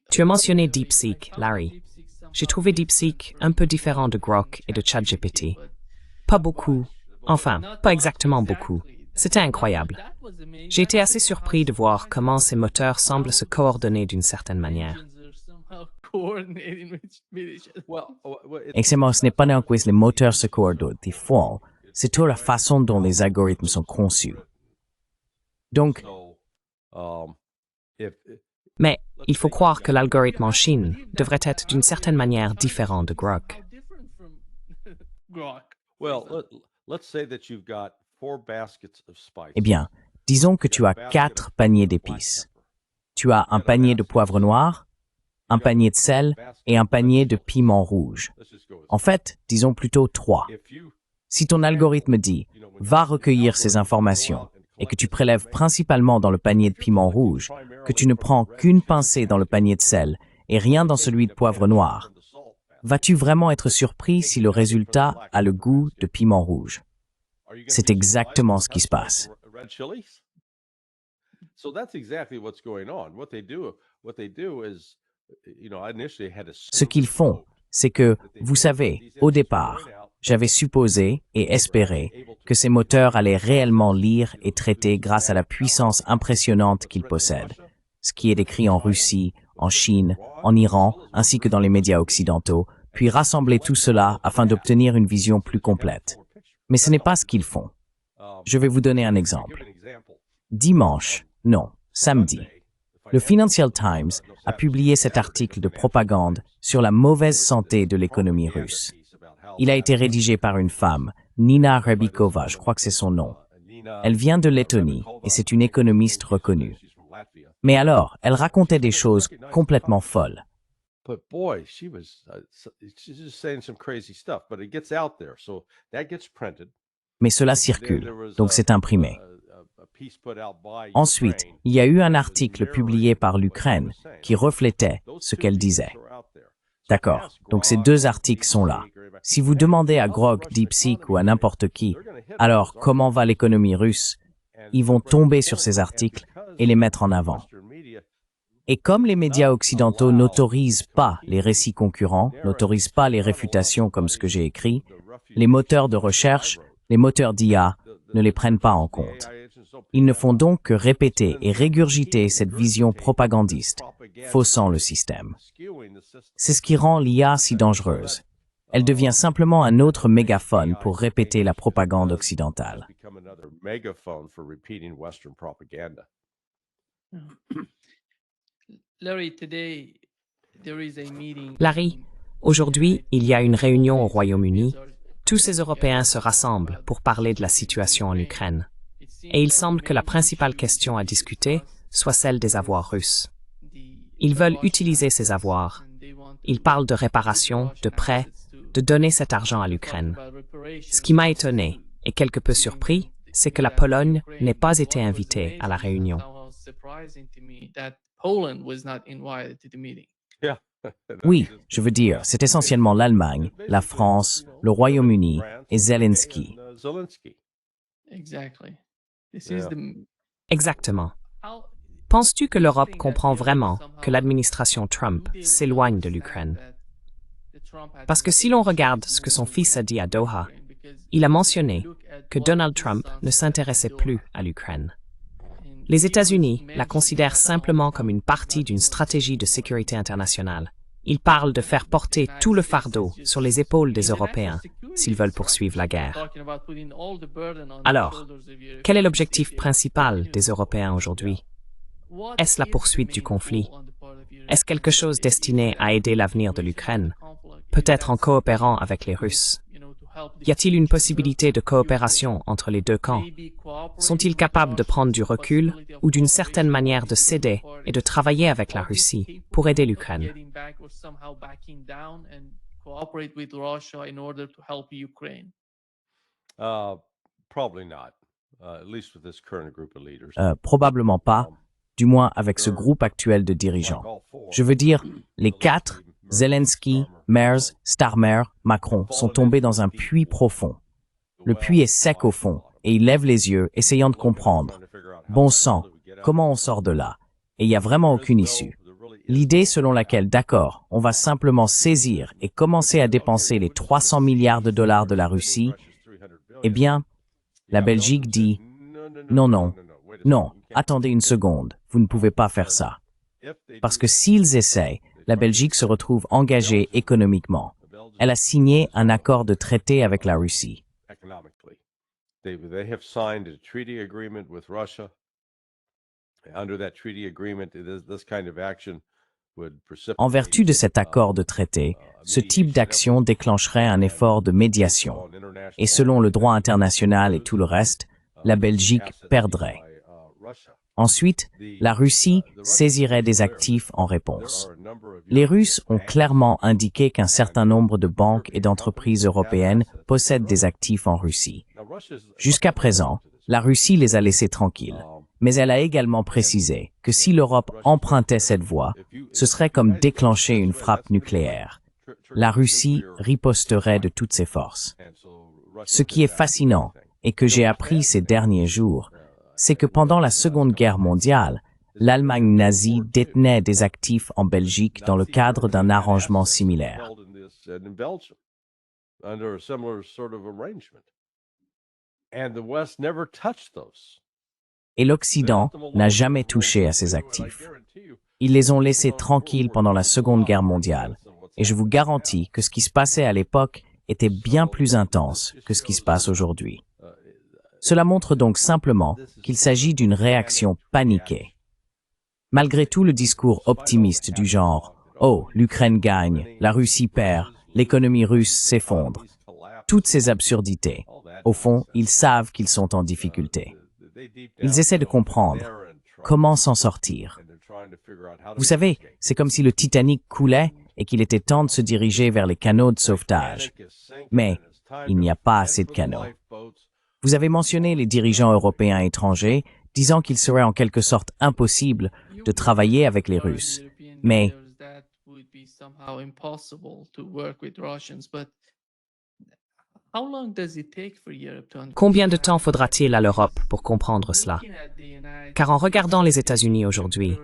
Tu as mentionné DeepSeek, Larry. J'ai trouvé DeepSeek un peu différent de Grok et de ChatGPT. Pas beaucoup. Enfin, pas exactement beaucoup. C'était incroyable. J'ai été assez surpris de voir comment ces moteurs semblent se coordonner d'une certaine manière. Exactement, ce n'est pas non que les moteurs se coordonnent, ils font. C'est toute la façon dont les algorithmes sont conçus. Donc, Mais il faut croire que l'algorithme en Chine devrait être d'une certaine manière différent de Grok. eh bien, disons que tu as 4 paniers d'épices. Tu as un panier de poivre noir, un panier de sel et un panier de piment rouge. En fait, disons plutôt 3. Si ton algorithme dit « va recueillir ces informations » et que tu prélèves principalement dans le panier de piment rouge, que tu ne prends qu'une pincée dans le panier de sel et rien dans celui de poivre noir, vas-tu vraiment être surpris si le résultat a le goût de piment rouge? C'est exactement ce qui se passe. Ce qu'ils font, c'est que, vous savez, au départ, j'avais supposé et espéré que ces moteurs allaient réellement lire et traiter grâce à la puissance impressionnante qu'ils possèdent, ce qui est écrit en Russie, en Chine, en Iran, ainsi que dans les médias occidentaux, puis rassembler tout cela afin d'obtenir une vision plus complète. Mais ce n'est pas ce qu'ils font. Je vais vous donner un exemple. Samedi, le Financial Times a publié cet article de propagande sur la mauvaise santé de l'économie russe. Il a été rédigé par une femme, Nina Rebikova, je crois que c'est son nom. Elle vient de Lettonie et c'est une économiste reconnue. Mais alors, elle racontait des choses complètement folles. Mais cela circule, donc c'est imprimé. Ensuite, il y a eu un article publié par l'Ukraine qui reflétait ce qu'elle disait. D'accord, donc ces 2 articles sont là. Si vous demandez à Grok, DeepSeek ou à n'importe qui, alors comment va l'économie russe, ils vont tomber sur ces articles et les mettre en avant. Et comme les médias occidentaux n'autorisent pas les récits concurrents, n'autorisent pas les réfutations comme ce que j'ai écrit, les moteurs de recherche, les moteurs d'IA ne les prennent pas en compte. Ils ne font donc que répéter et régurgiter cette vision propagandiste, faussant le système. C'est ce qui rend l'IA si dangereuse. Elle devient simplement un autre mégaphone pour répéter la propagande occidentale. Larry, aujourd'hui, il y a une réunion au Royaume-Uni. Tous ces Européens se rassemblent pour parler de la situation en Ukraine. Et il semble que la principale question à discuter soit celle des avoirs russes. Ils veulent utiliser ces avoirs. Ils parlent de réparation, de prêts, de donner cet argent à l'Ukraine. Ce qui m'a étonné et quelque peu surpris, c'est que la Pologne n'ait pas été invitée à la réunion. Oui, je veux dire, c'est essentiellement l'Allemagne, la France, le Royaume-Uni et Zelensky. Exactement. Penses-tu que l'Europe comprend vraiment que l'administration Trump s'éloigne de l'Ukraine? Parce que si l'on regarde ce que son fils a dit à Doha, il a mentionné que Donald Trump ne s'intéressait plus à l'Ukraine. Les États-Unis la considèrent simplement comme une partie d'une stratégie de sécurité internationale. Ils parlent de faire porter tout le fardeau sur les épaules des Européens s'ils veulent poursuivre la guerre. Alors, quel est l'objectif principal des Européens aujourd'hui? Est-ce la poursuite du conflit? Est-ce quelque chose destiné à aider l'avenir de l'Ukraine, peut-être en coopérant avec les Russes? Y a-t-il une possibilité de coopération entre les 2 camps? Sont-ils capables de prendre du recul ou d'une certaine manière de céder et de travailler avec la Russie pour aider l'Ukraine? Probablement pas, du moins avec ce groupe actuel de dirigeants. Je veux dire, les 4, Zelensky, Merz, Starmer, Macron, sont tombés dans un puits profond. Le puits est sec au fond, et ils lèvent les yeux, essayant de comprendre. Bon sang, comment on sort de là? et il n'y a vraiment aucune issue. L'idée selon laquelle, d'accord, on va simplement saisir et commencer à dépenser les 300 milliards de dollars de la Russie, eh bien, la Belgique dit « Non, non, non, attendez une seconde, vous ne pouvez pas faire ça. » Parce que s'ils essayent, la Belgique se retrouve engagée économiquement. Elle a signé un accord de traité avec la Russie. They have signed a treaty agreement with Russia. Under that treaty agreement, this kind of action would precipitate. En vertu de cet accord de traité, ce type d'action déclencherait un effort de médiation. Et selon le droit international et tout le reste, la Belgique perdrait. Ensuite, la Russie saisirait des actifs en réponse. Les Russes ont clairement indiqué qu'un certain nombre de banques et d'entreprises européennes possèdent des actifs en Russie. Jusqu'à présent, la Russie les a laissés tranquilles. Mais elle a également précisé que si l'Europe empruntait cette voie, ce serait comme déclencher une frappe nucléaire. La Russie riposterait de toutes ses forces. Ce qui est fascinant, et que j'ai appris ces derniers jours, c'est que pendant la Seconde Guerre mondiale, l'Allemagne nazie détenait des actifs en Belgique dans le cadre d'un arrangement similaire. Et l'Occident n'a jamais touché à ces actifs. Ils les ont laissés tranquilles pendant la Seconde Guerre mondiale, et je vous garantis que ce qui se passait à l'époque était bien plus intense que ce qui se passe aujourd'hui. Cela montre donc simplement qu'il s'agit d'une réaction paniquée. Malgré tout le discours optimiste du genre « Oh, l'Ukraine gagne, la Russie perd, l'économie russe s'effondre », toutes ces absurdités, au fond, ils savent qu'ils sont en difficulté. Ils essaient de comprendre comment s'en sortir. Vous savez, c'est comme si le Titanic coulait et qu'il était temps de se diriger vers les canaux de sauvetage. Mais il n'y a pas assez de canaux. Vous avez mentionné les dirigeants européens étrangers, disant qu'il serait en quelque sorte impossible de travailler avec les Russes. Mais combien de temps faudra-t-il à l'Europe pour comprendre cela? Car en regardant les États-Unis aujourd'hui,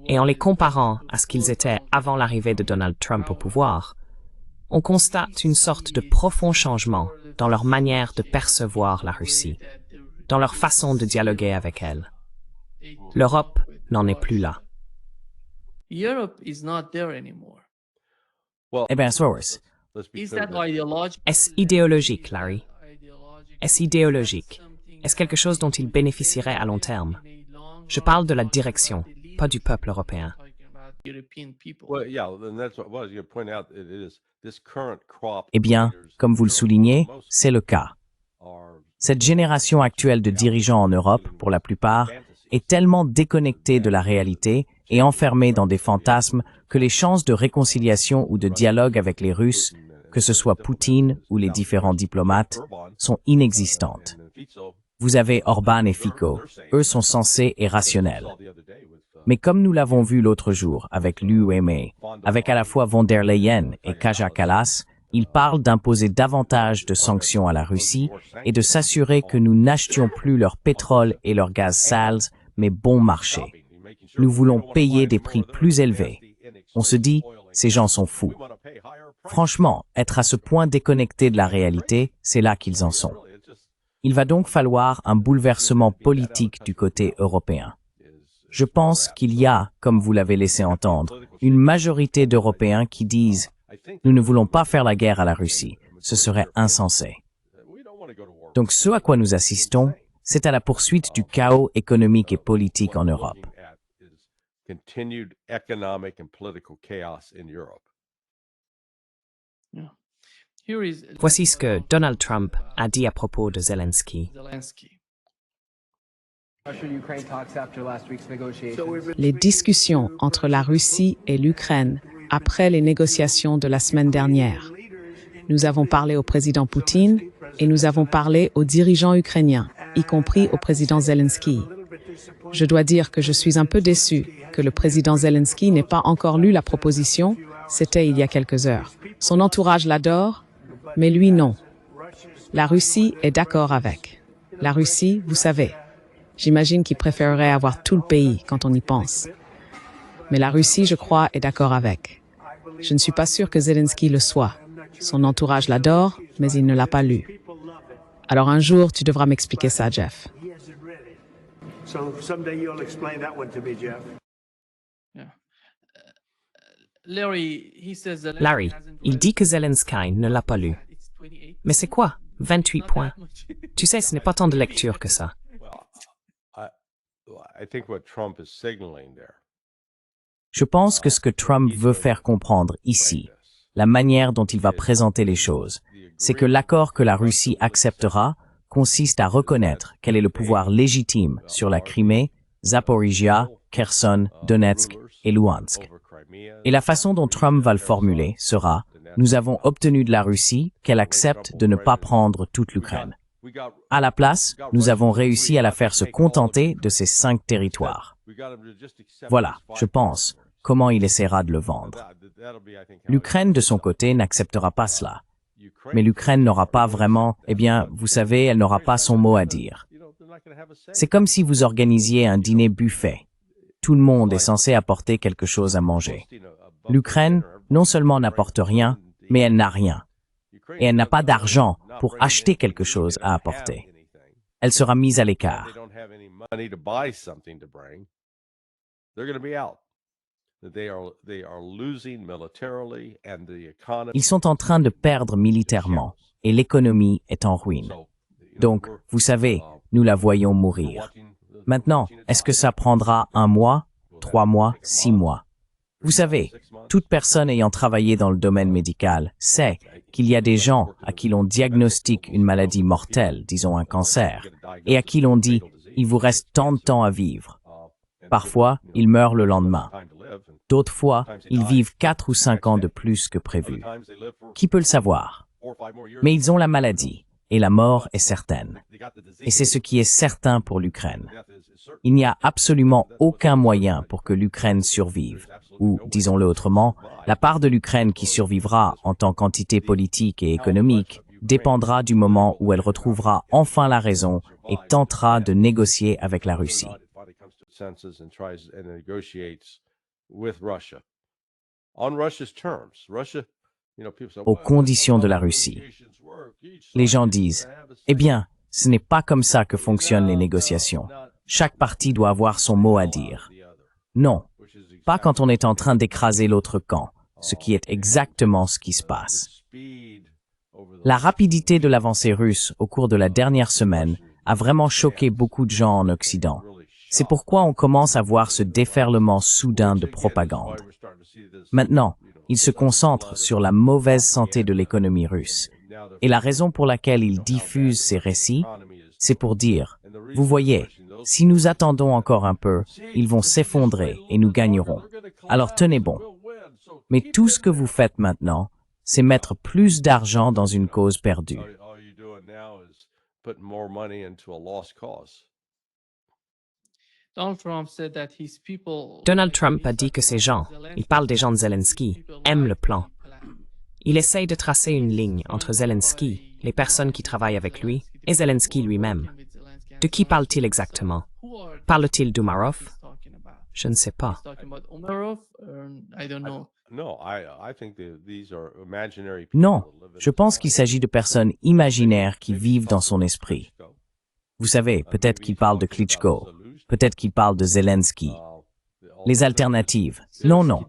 et en les comparant à ce qu'ils étaient avant l'arrivée de Donald Trump au pouvoir, on constate une sorte de profond changement dans leur manière de percevoir la Russie, dans leur façon de dialoguer avec elle. L'Europe n'en est plus là. eh bien, Soros, Est-ce idéologique, Larry? Est-ce idéologique? Est-ce quelque chose dont il bénéficierait à long terme? Je parle de la direction, pas du peuple européen. eh bien, comme vous le soulignez, c'est le cas. Cette génération actuelle de dirigeants en Europe, pour la plupart, est tellement déconnectée de la réalité et enfermée dans des fantasmes que les chances de réconciliation ou de dialogue avec les Russes, que ce soit Poutine ou les différents diplomates, sont inexistantes. Vous avez Orban et Fico, eux sont sensés et rationnels. Mais comme nous l'avons vu l'autre jour avec l'UEMA, avec à la fois von der Leyen et Kaja Kallas, ils parlent d'imposer davantage de sanctions à la Russie et de s'assurer que nous n'achetions plus leur pétrole et leur gaz sales, mais bon marché. Nous voulons payer des prix plus élevés. On se dit, ces gens sont fous. Franchement, être à ce point déconnecté de la réalité, c'est là qu'ils en sont. Il va donc falloir un bouleversement politique du côté européen. Je pense qu'il y a, comme vous l'avez laissé entendre, une majorité d'Européens qui disent « Nous ne voulons pas faire la guerre à la Russie, ce serait insensé ». Donc ce à quoi nous assistons, c'est à la poursuite du chaos économique et politique en Europe. Voici ce que Donald Trump a dit à propos de Zelensky. Les discussions entre la Russie et l'Ukraine après les négociations de la semaine dernière. Nous avons parlé au président Poutine et nous avons parlé aux dirigeants ukrainiens, y compris au président Zelensky. Je dois dire que je suis un peu déçu que le président Zelensky n'ait pas encore lu la proposition, c'était il y a quelques heures. Son entourage l'adore, mais lui non. La Russie est d'accord avec. La Russie, vous savez, j'imagine qu'il préférerait avoir tout le pays quand on y pense. Mais la Russie, je crois, est d'accord avec. Je ne suis pas sûr que Zelensky le soit. Son entourage l'adore, mais il ne l'a pas lu. Alors un jour, tu devras m'expliquer ça, Jeff. So someday you'll explain that one to me, Jeff. Larry, il dit que Zelensky ne l'a pas lu. Mais c'est quoi? 28 points. Tu sais, ce n'est pas tant de lecture que ça. I think what Trump is signaling there. Je pense que ce que Trump veut faire comprendre ici, la manière dont il va présenter les choses, c'est que l'accord que la Russie acceptera consiste à reconnaître quel est le pouvoir légitime sur la Crimée, Zaporizhia, Kherson, Donetsk et Luhansk. Et la façon dont Trump va le formuler sera « Nous avons obtenu de la Russie qu'elle accepte de ne pas prendre toute l'Ukraine. À la place, nous avons réussi à la faire se contenter de ces 5 territoires. » Voilà, je pense, comment il essaiera de le vendre. L'Ukraine, de son côté, n'acceptera pas cela. Mais l'Ukraine n'aura pas vraiment, eh bien, vous savez, elle n'aura pas son mot à dire. C'est comme si vous organisiez un dîner buffet. Tout le monde est censé apporter quelque chose à manger. L'Ukraine, non seulement n'apporte rien, mais elle n'a rien. Et elle n'a pas d'argent pour acheter quelque chose à apporter. Elle sera mise à l'écart. Ils sont en train de perdre militairement et l'économie est en ruine. Donc, vous savez, nous la voyons mourir. Maintenant, est-ce que ça prendra 1 mois, 3 mois, 6 mois? Vous savez, toute personne ayant travaillé dans le domaine médical sait qu'il y a des gens à qui l'on diagnostique une maladie mortelle, disons un cancer, et à qui l'on dit « il vous reste tant de temps à vivre ». Parfois, ils meurent le lendemain. D'autres fois, ils vivent 4 ou 5 ans de plus que prévu. Qui peut le savoir? Mais ils ont la maladie, et la mort est certaine. Et c'est ce qui est certain pour l'Ukraine. Il n'y a absolument aucun moyen pour que l'Ukraine survive. Ou, disons-le autrement, la part de l'Ukraine qui survivra en tant qu'entité politique et économique dépendra du moment où elle retrouvera enfin la raison et tentera de négocier avec la Russie. Aux conditions de la Russie. Les gens disent, eh bien, ce n'est pas comme ça que fonctionnent les négociations. Chaque partie doit avoir son mot à dire. Non, pas quand on est en train d'écraser l'autre camp, ce qui est exactement ce qui se passe. La rapidité de l'avancée russe au cours de la dernière semaine a vraiment choqué beaucoup de gens en Occident. C'est pourquoi on commence à voir ce déferlement soudain de propagande. Maintenant, il se concentre sur la mauvaise santé de l'économie russe. Et la raison pour laquelle il diffuse ces récits, c'est pour dire, vous voyez, si nous attendons encore un peu, ils vont s'effondrer et nous gagnerons. Alors tenez bon. Mais tout ce que vous faites maintenant, c'est mettre plus d'argent dans une cause perdue. Donald Trump a dit que ses gens, il parle des gens de Zelensky, aiment le plan. Il essaye de tracer une ligne entre Zelensky, les personnes qui travaillent avec lui, et Zelensky lui-même. De qui parle-t-il exactement? Parle-t-il d'Umarov? Je ne sais pas. Non, je pense qu'il s'agit de personnes imaginaires qui vivent dans son esprit. Vous savez, peut-être qu'il parle de Klitschko, peut-être qu'il parle de Zelensky. Les alternatives, non.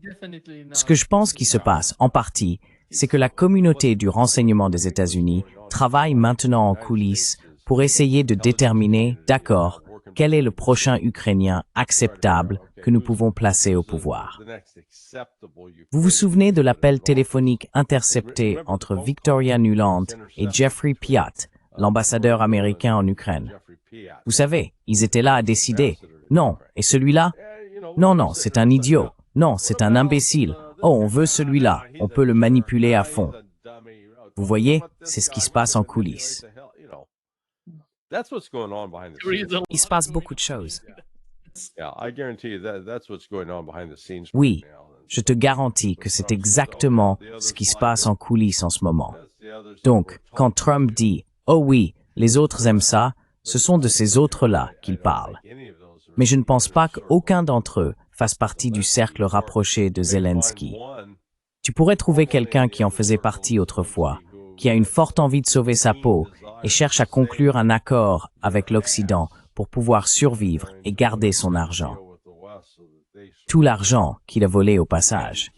Ce que je pense qui se passe, en partie, c'est que la communauté du renseignement des États-Unis travaille maintenant en coulisses pour essayer de déterminer, d'accord, quel est le prochain Ukrainien acceptable que nous pouvons placer au pouvoir. Vous vous souvenez de l'appel téléphonique intercepté entre Victoria Nuland et Jeffrey Piat, l'ambassadeur américain en Ukraine? Vous savez, ils étaient là à décider. Non, et celui-là? Non, c'est un idiot. Non, c'est un imbécile. Oh, on veut celui-là. On peut le manipuler à fond. Vous voyez, c'est ce qui se passe en coulisses. Il se passe beaucoup de choses. Oui, je te garantis que c'est exactement ce qui se passe en coulisses en ce moment. Donc, quand Trump dit « Oh oui, les autres aiment ça », ce sont de ces autres-là qu'il parle. Mais je ne pense pas qu'aucun d'entre eux fasse partie du cercle rapproché de Zelensky. Tu pourrais trouver quelqu'un qui en faisait partie autrefois, qui a une forte envie de sauver sa peau et cherche à conclure un accord avec l'Occident pour pouvoir survivre et garder son argent. Tout l'argent qu'il a volé au passage.